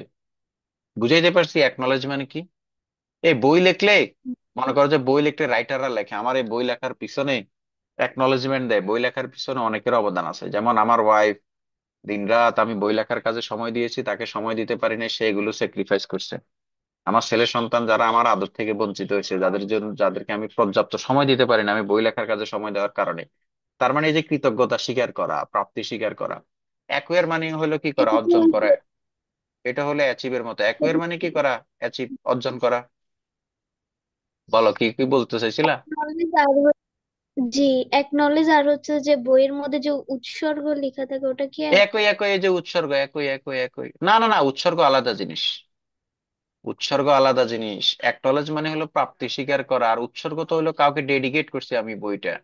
বুঝাইতে পারছি অ্যাকনলেজ মানে কি? এই বই লিখলে, মনে করো যে বই লিখতে রাইটাররা লেখে, আমার এই বই লেখার পিছনে অ্যাকনলেজমেন্ট দেয়। বই লেখার পিছনে অনেকের অবদান আছে, যেমন আমার ওয়াইফ, দিনরাত আমি বই লেখার কাজে সময় দিয়েছি, তাকে সময় দিতে পারি না, সে এগুলো স্যাক্রিফাইস করছে। আমার ছেলে সন্তান যারা আমার আদর থেকে বঞ্চিত হয়েছে, যাদের জন্য, যাদেরকে আমি পর্যাপ্ত সময় দিতে পারি না আমি বই লেখার কাজে সময় দেওয়ার কারণে, তার মানে এই যে কৃতজ্ঞতা স্বীকার করা, প্রাপ্তি স্বীকার করা। অ্যাকুয়ার মানে হলো কি করা, এটা অর্জন করা। এটা হলো অ্যাচিভের মতো। অ্যাকুয়ার মানে কি করা, অ্যাচিভ, অর্জন করা। বলো কি কি বলতে চাইছিলা? acknowledge আর জি, অ্যাকনলেজ আর হচ্ছে যে বইয়ের মধ্যে যে উৎসর্গ লেখা থাকে ওটা কি এক? একই একই, এই যে উৎসর্গ, একই একই একই। না না না, উৎসর্গ আলাদা জিনিস। উৎসর্গ আলাদা জিনিস। অ্যাকনলেজ মানে হলো প্রাপ্তি স্বীকার করা, আর উৎসর্গ তো হলো কাউকে ডেডিকেট করছি আমি বইটা।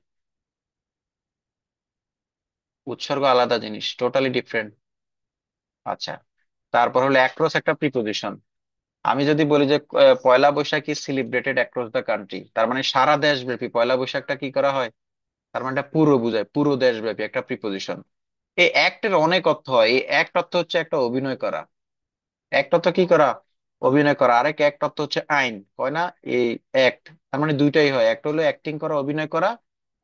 উৎসর্গ আলাদা জিনিস, টোটালি ডিফারেন্ট। আচ্ছা, তারপর হলো অ্যাক্রস, একটা প্রিপোজিশন। আমি যদি বলি যে Poila Boishakh is celebrated across the country, তার মানে সারা দেশব্যাপী পয়লা বৈশাখটা কি করা হয়, তার মানে এটা পুরো বুঝায়, পুরো দেশব্যাপী একটা প্রিপোজিশন। এই অ্যাক্টের অনেক অর্থ হয়। এই অ্যাক্ট অর্থ হচ্ছে একটা অভিনয় করা। অ্যাক্ট অর্থ কি করা, অভিনয় করা। আরেক অ্যাক্ট অর্থ হচ্ছে আইন, হয় না? এই অ্যাক্ট, তার মানে দুইটাই হয়, একটা হলো অ্যাক্টিং করা, অভিনয় করা,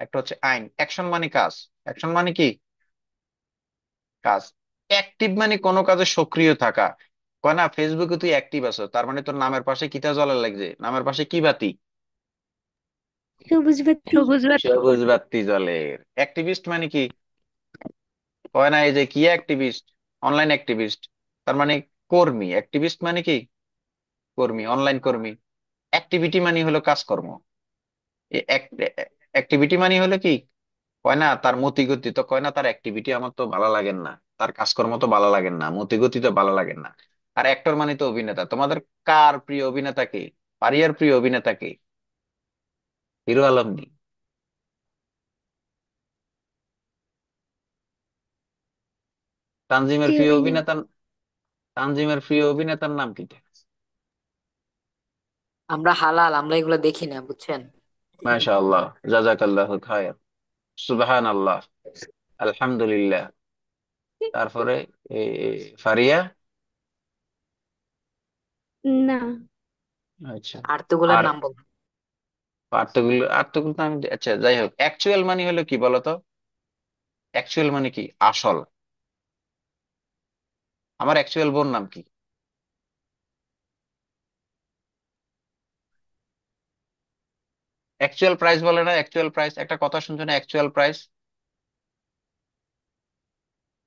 একটা হচ্ছে আইন। অ্যাকশন মানে কাজ। অ্যাকশন মানে কি, কাজ। অ্যাক্টিভ মানে কোনো কাজে সক্রিয় থাকা। কয় না ফেসবুকে তুই অ্যাক্টিভ আছো, তার মানে তোর নামের পাশে কিতা জ্বলা লাগছে, নামের পাশে কি বাতি, সবুজ বাতি। সবুজ বাতি। সবুজ বাতি জ্বলে। অ্যাক্টিভিস্ট মানে কি, কয় না এই যে কি অ্যাক্টিভিস্ট, অনলাইন অ্যাক্টিভিস্ট, তার মানে কর্মী। অ্যাক্টিভিস্ট মানে কি, কর্মী, অনলাইন কর্মী। অ্যাক্টিভিটি মানে হলো কাজকর্ম। অ্যাক্টিভিটি মানে হলো কি, কয় না তার মতি গতি, তো কয় না তার অ্যাক্টিভিটি আমার তো ভালো লাগেন না, তার কাজকর্ম তো ভালো লাগেন না, মতি গতি তো ভালো লাগেন না। আর অ্যাক্টর মানে তো অভিনেতা। তোমাদের কার প্রিয় অভিনেতা কে, পারিয়ার প্রিয় অভিনেতা কে? হিরো আলম নি। তানজিমের প্রিয় কেউই না। অভিনেতা, তানজিমের প্রিয় অভিনেতার নাম কি? আমরা হালাল, আমরা এগুলো দেখি না, বুঝছেন। মাশাআল্লাহ, জাযাকাল্লাহু খায়র, সুবহানাল্লাহ, আলহামদুলিল্লাহ। তারপরে ফারিয়া। না। আর আচ্ছা। আর্তগুলার আর নাম বল। আর্তগুলো, আর্তগুলো তো আমি, আচ্ছা যাই হোক, অ্যাকচুয়াল মানে হলো কি বলতো? অ্যাকচুয়াল মানে কি, আসল। আমার অ্যাকচুয়াল বোন নাম কি? অ্যাকচুয়াল প্রাইস বলে না, অ্যাকচুয়াল প্রাইস, একটা কথা শুনছো না, অ্যাকচুয়াল প্রাইস।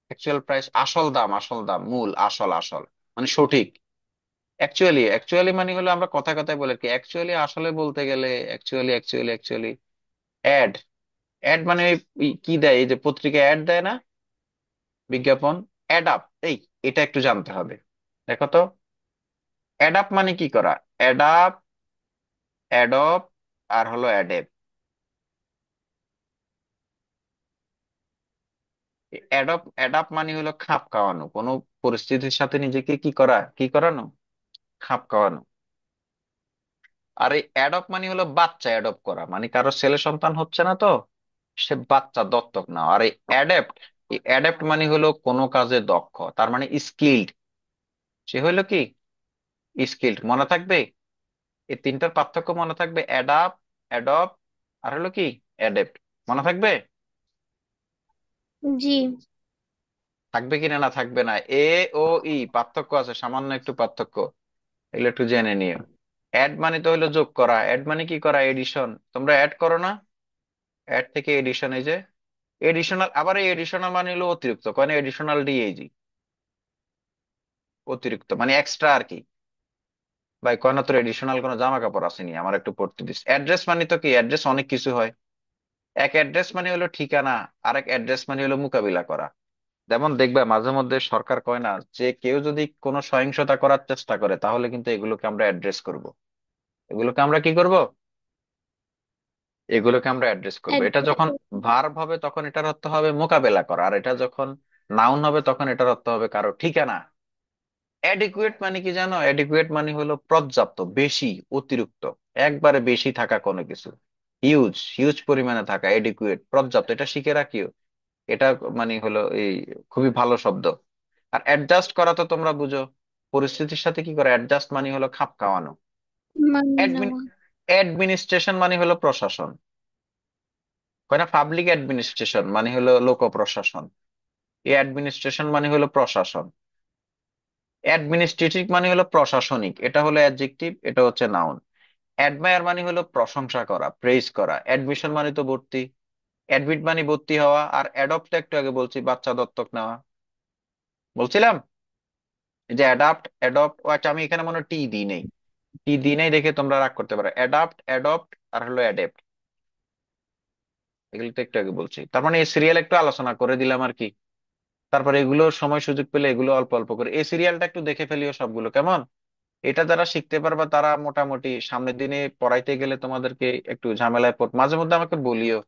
অ্যাকচুয়াল প্রাইস, আসল দাম, আসল দাম, মূল, আসল, আসল মানে সঠিক। অ্যাকচুয়ালি, অ্যাকচুয়ালি মানে হলো আমরা কথা কথায় বলে কি, অ্যাকচুয়ালি আসলে বলতে গেলে, actually actually actually add. Add মানে ওই কি দেয়, এই যে পত্রিকায় অ্যাড দেয় না, বিজ্ঞাপন। অ্যাডাপ, এটা একটু জানতে হবে। দেখো তো, অ্যাডাপ মানে কি করা? অ্যাডাপ, অ্যাডপ, আর হলো অ্যাডেপ। অ্যাডপ অ্যাডাপ মানে হলো খাপ খাওয়ানো, কোনো পরিস্থিতির সাথে নিজেকে কি করা, কি করানো, খাপ খাওয়ানো। আর এই অ্যাডপ মানে হলো বাচ্চা অ্যাডপ্ট করা, মানে কারো ছেলে সন্তান হচ্ছে না তো, সে বাচ্চা দত্তক নাও। আর এই অ্যাডাপ্ট মানে হলো কোনো কাজে দক্ষ, তার মানে স্কিল্ড। সে হলো কি, স্কিল্ড। মনে থাকবে, এই তিনটার পার্থক্য মনে থাকবে, অ্যাডাপ, অ্যাডপ, আর হলো কি, অ্যাডেপ্ট। মনে থাকবে? জি। থাকবে কিনা, না থাকবে না? এ ও ই পার্থক্য আছে, সামান্য একটু পার্থক্য, এগুলো একটু জেনে নিও। অ্যাড মানে তো হলো যোগ করা, অ্যাড মানে কি করা, এডিশন। তোমরা অ্যাড করো না, অ্যাড থেকে এডিশন, এই যে এডিশনাল। আবার এই এডিশনাল মানে হলো অতিরিক্ত, মানে এডিশনাল ডিএজি, অতিরিক্ত মানে এক্সট্রা আর কি। ভাই কয় না তোর এডিশনাল কোনো জামা কাপড় আসেনি, আমার একটু পড়তে দিস। অ্যাড্রেস মানে তো কি, অ্যাড্রেস অনেক কিছু হয়। এক অ্যাড্রেস মানে হলো ঠিকানা, আর এক অ্যাড্রেস মানে হলো মোকাবিলা করা। যেমন দেখবে মাঝে মধ্যে সরকার কয় না, যে কেউ যদি কোনো সহিংসতা করার চেষ্টা করে তাহলে কিন্তু এগুলোকে আমরা অ্যাড্রেস করব। এগুলোকে আমরা কি করব? এগুলোকে আমরা অ্যাড্রেস করব। এটা যখন ভার্ব হবে তখন এটার অর্থ হবে মোকাবেলা করা, আর এটা যখন নাউন হবে তখন এটার অর্থ হবে কারো ঠিকানা। অ্যাডিকুয়েট মানে কি জানো? অ্যাডিকুয়েট মানে হলো পর্যাপ্ত, বেশি, অতিরিক্ত, একবারে বেশি থাকা কোনো কিছু। হিউজ, হিউজ পরিমাণে থাকা, এডিকুয়েট, পর্যাপ্ত, এটা শিখে রাখিও। এটা মানে হলো এই খুবই ভালো শব্দ। আর অ্যাডজাস্ট করা তো তোমরা বুঝো, পরিস্থিতির সাথে কি করে অ্যাডজাস্ট মানে হলো খাপ খাওয়ানো। মানিয়ে নেওয়া। অ্যাডমিনিস্ট্রেশন মানে হলো প্রশাসন, কয় না পাবলিক অ্যাডমিনিস্ট্রেশন মানে হলো লোক প্রশাসন। এই অ্যাডমিনিস্ট্রেশন মানে হলো প্রশাসন। অ্যাডমিনিস্ট্রেটিভ মানে হলো প্রশাসনিক, এটা হলো অ্যাডজেক্টিভ, এটা হচ্ছে নাউন। অ্যাডমায়ার মানে হলো প্রশংসা করা, প্রেইজ করা। অ্যাডমিশন মানে তো ভর্তি, অ্যাডমিট মানে ভর্তি হওয়া। আর অ্যাডপ্ট একটু আগে বলছি, বাচ্চা দত্তক নেওয়া বলছিলাম। এই যে অ্যাডাপ্ট, অ্যাডপ্ট, ও আচ্ছা আমি এখানে মনে হয় টি দিই নেই, টি দিই নেই দেখে তোমরা রাগ করতে পারো। অ্যাডাপ্ট, অ্যাডপ্ট, আর হলো অ্যাডেপ্ট, এগুলো তো একটু আগে বলছি। তার মানে এই সিরিয়াল একটু আলোচনা করে দিলাম আর কি। তারপরে এগুলো সময় সুযোগ পেলে এগুলো অল্প অল্প করে এই সিরিয়ালটা একটু দেখে ফেলিও সবগুলো, কেমন? এটা যারা শিখতে পারবা তারা মোটামুটি সামনের দিনে পড়াইতে গেলে তোমাদেরকে একটু ঝামেলায় পড়, মাঝে মধ্যে আমাকে বলিও।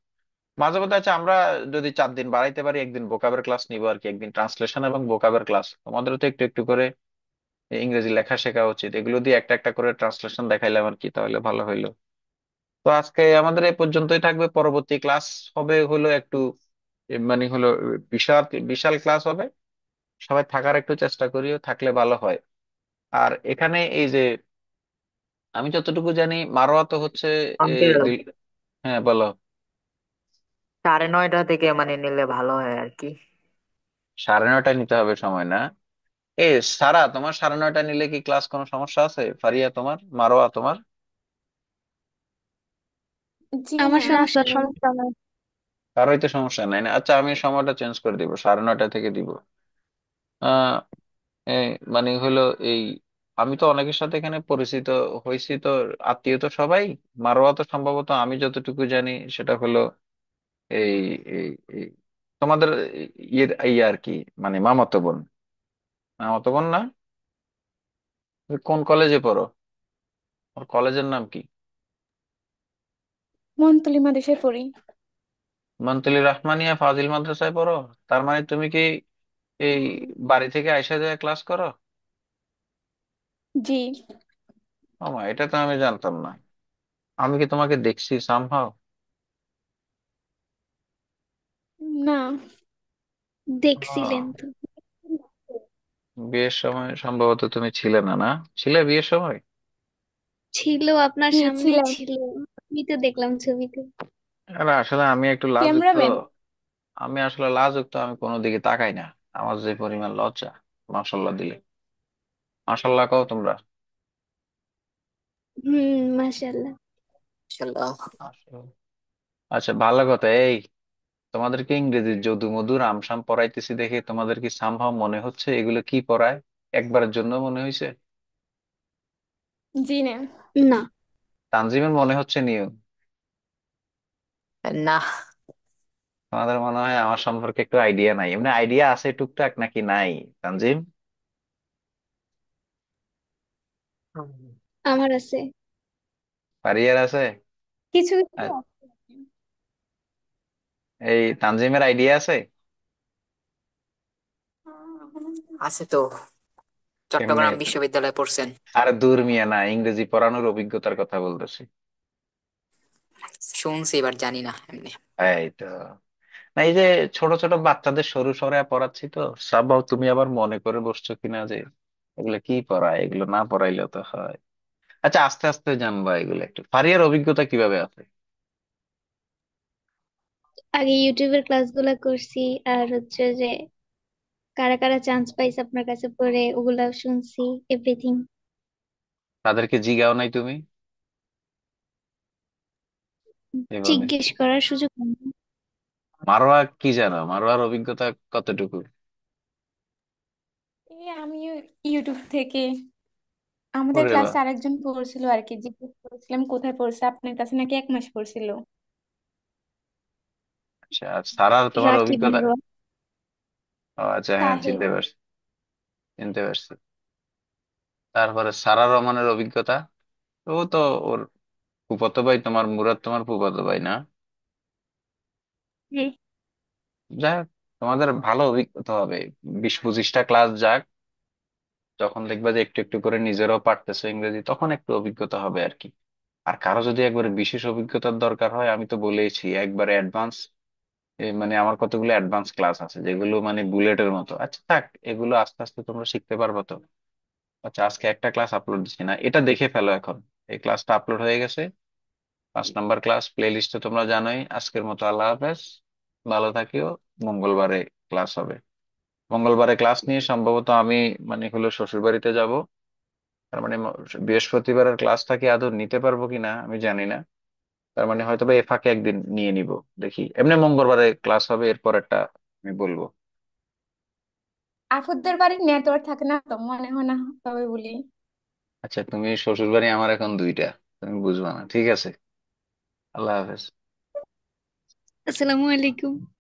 মাঝে মধ্যে আচ্ছা আমরা যদি 4 দিন বাড়াইতে পারি, একদিন ভোকাবের ক্লাস নিবো আর কি, একদিন ট্রান্সলেশন এবং ভোকাবের ক্লাস। তোমাদেরও তো একটু একটু করে ইংরেজি লেখা শেখা উচিত, এগুলো দিয়ে একটা একটা করে ট্রান্সলেশন দেখাইলাম আর কি, তাহলে ভালো হইলো। তো আজকে আমাদের এই পর্যন্তই থাকবে, পরবর্তী ক্লাস হবে হলো একটু মানে হলো বিশাল, বিশাল ক্লাস হবে। সবাই থাকার একটু চেষ্টা করিও, থাকলে ভালো হয়। আর এখানে এই যে আমি যতটুকু জানি মারোয়া তো হচ্ছে এই আঙ্কেল, হ্যাঁ বলো। 9:30 থেকে মানে নিলে ভালো হয় আর কি। 9:30 নিতে হবে সময় না? এ সারা, তোমার 9:30 নিলে কি ক্লাস কোনো সমস্যা আছে? ফারিয়া তোমার, মারোয়া তোমার? জি আমার না। সমস্যা নেই। সমস্যা নাই। কারোই তো সমস্যা নাই না? আচ্ছা আমি সময়টা চেঞ্জ করে দিব, 9:30 থেকে দিব। আহ এই মানে হলো এই, আমি তো অনেকের সাথে এখানে পরিচিত হয়েছি তো, আত্মীয় তো সবাই। মারোয়া তো সম্ভবত আমি যতটুকু জানি সেটা হলো এই এই এই তোমাদের ইয়ে ইয়ে আর কি, মানে মামাতো বোন। মামাতো বোন না? তুমি কোন কলেজে পড়ো? ওর কলেজের নাম কি? মন্তলি মাদেশে পড়ি। মন্তলি রহমানিয়া ফাজিল মাদ্রাসায় পড়ো? তার মানে তুমি কি এই বাড়ি থেকে আইসা যায় ক্লাস করো? জি। আমা এটা তো আমি জানতাম না। আমি কি তোমাকে দেখছি সামহাও? না। দেখছিলেন তো? বিয়ের সময় সম্ভবত তুমি ছিলে না, না? ছিলে বিয়ের সময়? ছিল, আপনার জি সামনেই ছিলাম। ছিল। আমি তো দেখলাম ছবিতে। আরে আসলে আমি একটু লাজুক তো, ক্যামেরাম্যান। আমি আসলে লাজুক তো, আমি কোনো দিকে তাকাই না। আমার যে পরিমাণ লজ্জা, মাশাল্লাহ দিলে। মাশাল্লাহ কও তোমরা। মাশাআল্লাহ। ইনশাল্লাহ। আসলে আচ্ছা ভালো কথা। এই তোমাদেরকে ইংরেজির যদু মধুর আমসাম পড়াইতেছি দেখে তোমাদের কি সামহাও মনে হচ্ছে এগুলো কি পড়ায়? একবারের জন্য মনে হয়েছে? জি না। না। তানজিমের মনে হচ্ছে নিও? না। তোমাদের মনে হয় আমার সম্পর্কে একটু আইডিয়া নাই, এমনি আইডিয়া আছে টুকটাক নাকি নাই? তানজিম, আমার আছে। পারিয়ার আছে? কিছু কিছু আর আছে। এই তানজিমের আইডিয়া আছে? আছে তো, কেমনে? চট্টগ্রাম বিশ্ববিদ্যালয়ে পড়ছেন। আর দূর মিয়া, না ইংরেজি পড়ানোর অভিজ্ঞতার কথা বলতেছি। শুনছি, এবার জানি না এমনি। এই তো, না এই যে ছোট ছোট বাচ্চাদের সরু সরে পড়াচ্ছি তো, সাব্বাও তুমি আবার মনে করে বসছো কিনা যে এগুলো কি পড়ায়, এগুলো না পড়াইলেও তো হয়। আচ্ছা, আস্তে আস্তে জানবা এগুলো। একটু ফারিয়ার অভিজ্ঞতা কিভাবে আছে? আগে ইউটিউবের ক্লাসগুলা করছি, আর হচ্ছে যে কারা কারা চান্স পাইছে আপনার কাছে পড়ে ওগুলা শুনছি, এভরিথিং। তাদেরকে জিগাও নাই তুমি এভাবে? জিজ্ঞেস করার সুযোগ হয়নি। মারোয়া কি জানো, মারোয়ার অভিজ্ঞতা কতটুকু? এই আমিও ইউটিউব থেকে, আমাদের ওরে বা, ক্লাসে আরেকজন পড়ছিল আর কি, জিজ্ঞেস করেছিলাম কোথায় পড়ছে, আপনার কাছে নাকি 1 মাস পড়ছিল। আচ্ছা, আর সারার তোমার রাকিব অভিজ্ঞতা? মারওয়া। ও আচ্ছা, হ্যাঁ সাহেব। চিনতে পারছি, চিনতে পারছি। তারপরে সারা রহমানের অভিজ্ঞতা? ও তো ওর ফুফাতো ভাই, তোমার মুরাদ তোমার ফুফাতো ভাই না? জি। যাক, তোমাদের ভালো অভিজ্ঞতা হবে। 20-25টা ক্লাস যাক, যখন দেখবা যে একটু একটু করে নিজেরাও পারতেছে ইংরেজি, তখন একটু অভিজ্ঞতা হবে আর কি। আর কারো যদি একবারে বিশেষ অভিজ্ঞতার দরকার হয়, আমি তো বলেইছি একবারে অ্যাডভান্স, মানে আমার কতগুলো অ্যাডভান্স ক্লাস আছে যেগুলো মানে বুলেটের মতো। আচ্ছা থাক, এগুলো আস্তে আস্তে তোমরা শিখতে পারবে তো। আচ্ছা, আজকে একটা ক্লাস আপলোড দিচ্ছি না, এটা দেখে ফেলো এখন। এই ক্লাসটা আপলোড হয়ে গেছে, 5 নম্বর ক্লাস প্লে লিস্টে, তোমরা জানোই। আজকের মতো আল্লাহ হাফেজ, ভালো থাকিও। মঙ্গলবারে ক্লাস হবে। মঙ্গলবারে ক্লাস নিয়ে সম্ভবত আমি মানে হলো শ্বশুর বাড়িতে যাব। তার মানে বৃহস্পতিবারের ক্লাসটা কি আদৌ নিতে পারবো কিনা আমি জানি না। তার মানে হয়তো বা এ ফাঁকে একদিন নিয়ে নিব, দেখি। এমনি মঙ্গলবারে ক্লাস হবে, এরপর একটা আমি বলবো। আফুদের বাড়ির নেটওয়ার্ক থাকে না তো, মনে হয় না তবে বলি। আচ্ছা, তুমি শ্বশুর বাড়ি, আমার এখন দুইটা, তুমি বুঝবা না, ঠিক আছে। আল্লাহ হাফেজ। আসসালামু আলাইকুম।